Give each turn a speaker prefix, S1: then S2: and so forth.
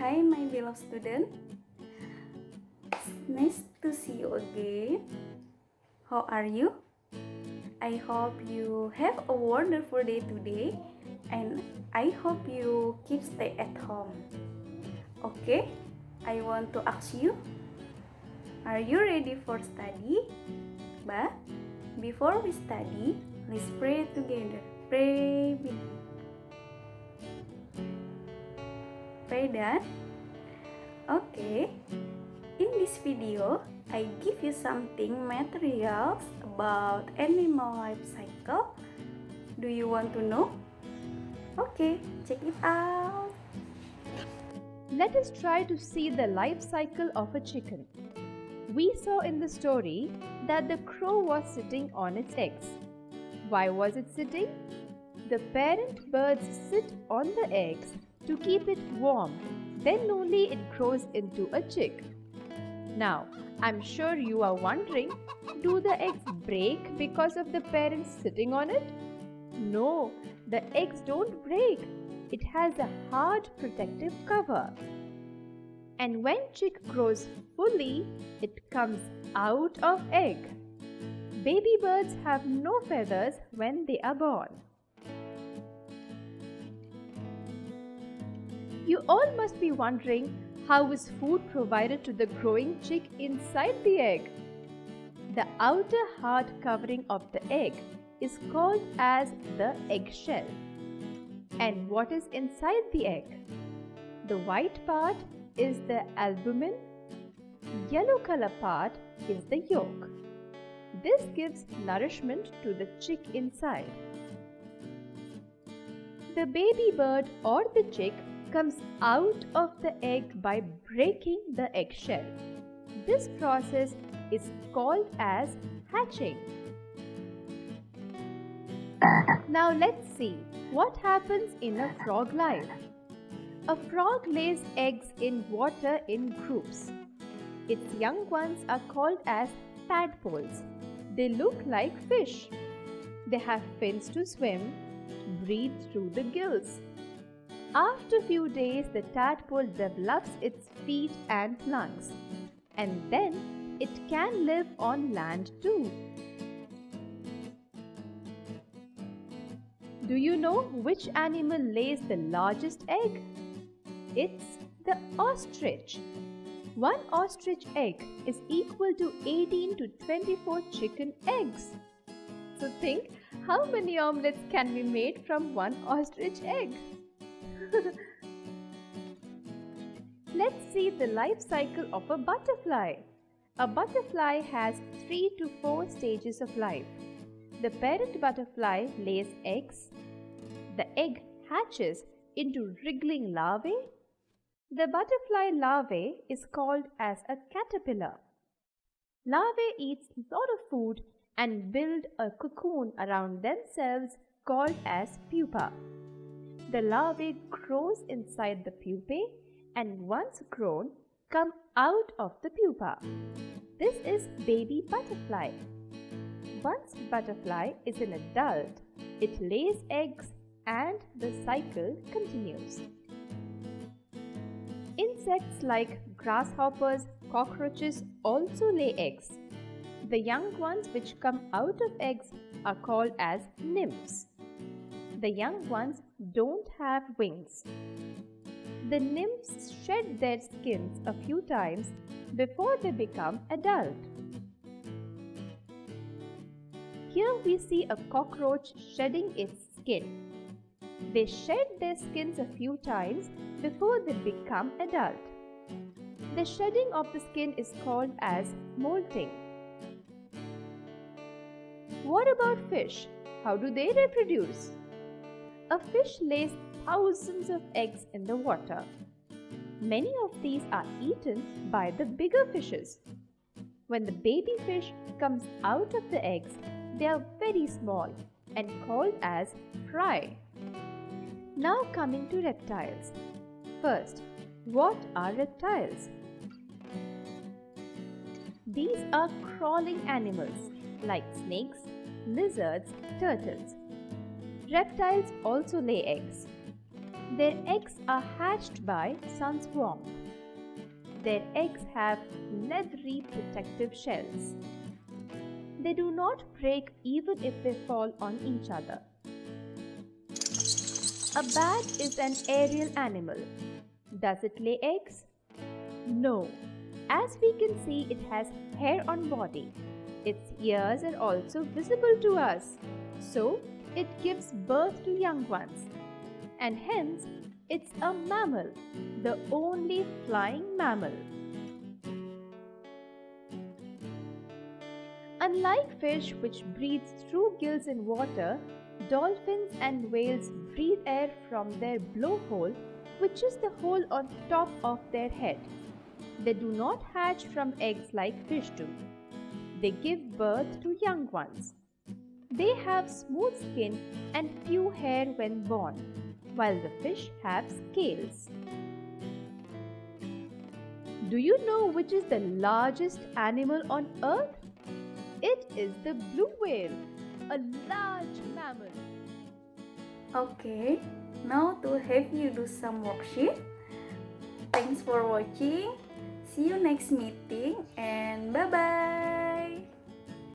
S1: Hi my beloved student, nice to see you again. How are you? I hope you have a wonderful day today and I hope you keep stay at home. Okay, I want to ask you, are you ready for study? But before we study, let's pray together. Pray with me. Pray that. Okay. In this video, I give you something materials about animal life cycle. Do you want to know? Okay, check it out.
S2: Let us try to see the life cycle of a chicken. We saw in the story that the crow was sitting on its eggs. Why was it sitting? The parent birds sit on the eggs to keep it warm. Then only it grows into a chick. Now, I'm sure you are wondering, do the eggs break because of the parents sitting on it? No, the eggs don't break. It has a hard protective cover. And when chick grows fully, it comes out of egg. Baby birds have no feathers when they are born. You all must be wondering, how is food provided to the growing chick inside the egg? The outer hard covering of the egg is called as the eggshell. And what is inside the egg? The white part is the albumin. Yellow color part is the yolk. This gives nourishment to the chick inside. The baby bird or the chick comes out of the egg by breaking the eggshell. This process is called as hatching. Now let's see what happens in a frog life. A frog lays eggs in water in groups. Its young ones are called as tadpoles. They look like fish. They have fins to swim, breathe through the gills. After a few days, the tadpole develops its feet and lungs, and then it can live on land too. Do you know which animal lays the largest egg? It's the ostrich. One ostrich egg is equal to 18 to 24 chicken eggs. So think, how many omelets can be made from one ostrich egg? Let's see the life cycle of a butterfly. A butterfly has 3 to 4 stages of life. The parent butterfly lays eggs. The egg hatches into wriggling larvae. The butterfly larvae is called as a caterpillar. Larvae eat a lot of food and build a cocoon around themselves called as pupa. The larvae grows inside the pupae and once grown, come out of the pupa. This is baby butterfly. Once butterfly is an adult, it lays eggs and the cycle continues. Insects like grasshoppers, cockroaches also lay eggs. The young ones which come out of eggs are called as nymphs. The young ones don't have wings. The nymphs shed their skins a few times before they become adult. Here we see a cockroach shedding its skin. They shed their skins a few times before they become adult. The shedding of the skin is called as molting. What about fish? How do they reproduce? A fish lays thousands of eggs in the water. Many of these are eaten by the bigger fishes. When the baby fish comes out of the eggs, they are very small and called as fry. Now coming to reptiles. First, what are reptiles? These are crawling animals like snakes, lizards, turtles. Reptiles also lay eggs. Their eggs are hatched by sun's warmth. Their eggs have leathery protective shells. They do not break even if they fall on each other. A bat is an aerial animal. Does it lay eggs? No. As we can see, it has hair on body. Its ears are also visible to us. So, it gives birth to young ones. And hence, it's a mammal, the only flying mammal. Unlike fish, which breathes through gills in water, dolphins and whales breathe air from their blowhole, which is the hole on top of their head. They do not hatch from eggs like fish do. They give birth to young ones. They have smooth skin and few hair when born, while the fish have scales. Do you know which is the largest animal on earth? It is the blue whale, a large mammal.
S1: Okay, now to have you do some worksheet. Thanks for watching. See you next meeting and bye bye.